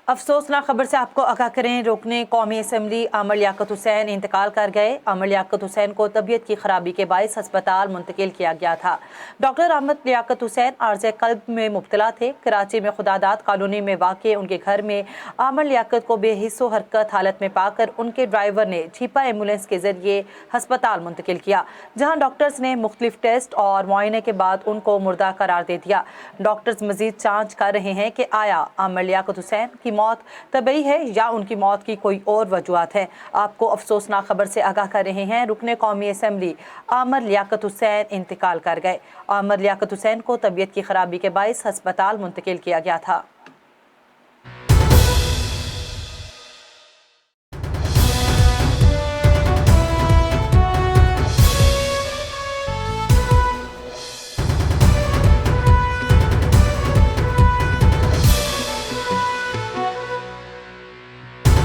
अफसोसनाक खबर से आपको आगाह करें। रुकने कौमी असम्बली आमर लियाकत हुसैन इंतकाल कर गए। आमर लियाकत हुसैन को तबीयत की खराबी के बायस अस्पताल मुंतकिल किया गया था। डॉक्टर आमर लियाकत हुसैन आर्ज़े कल्ब में मुब्तला थे। कराची में खुदादाद कॉलोनी में वाक़ उनके घर में आमर लियाकत को बेहिस्सो हरकत हालत में पाकर उनके ड्राइवर ने छिपा एम्बुलेंस के जरिए अस्पताल मुंतकिल किया, जहाँ डॉक्टर्स ने मुख्तलिफ टेस्ट और मुआयने के बाद उनको मुर्दा करार दे दिया। डॉक्टर्स मजीद जाँच कर रहे हैं कि आया आमर लियाकत हुसैन की मौत तबई है या उनकी मौत की कोई और वजूहत है। आपको अफसोसनाक खबर से आगाह कर रहे हैं। रुकने कौमी असम्बली आमर लियाकत हुसैन इंतकाल कर गए। आमर लियाकत हुसैन को तबीयत की खराबी के बायस अस्पताल मुंतकिल किया गया था।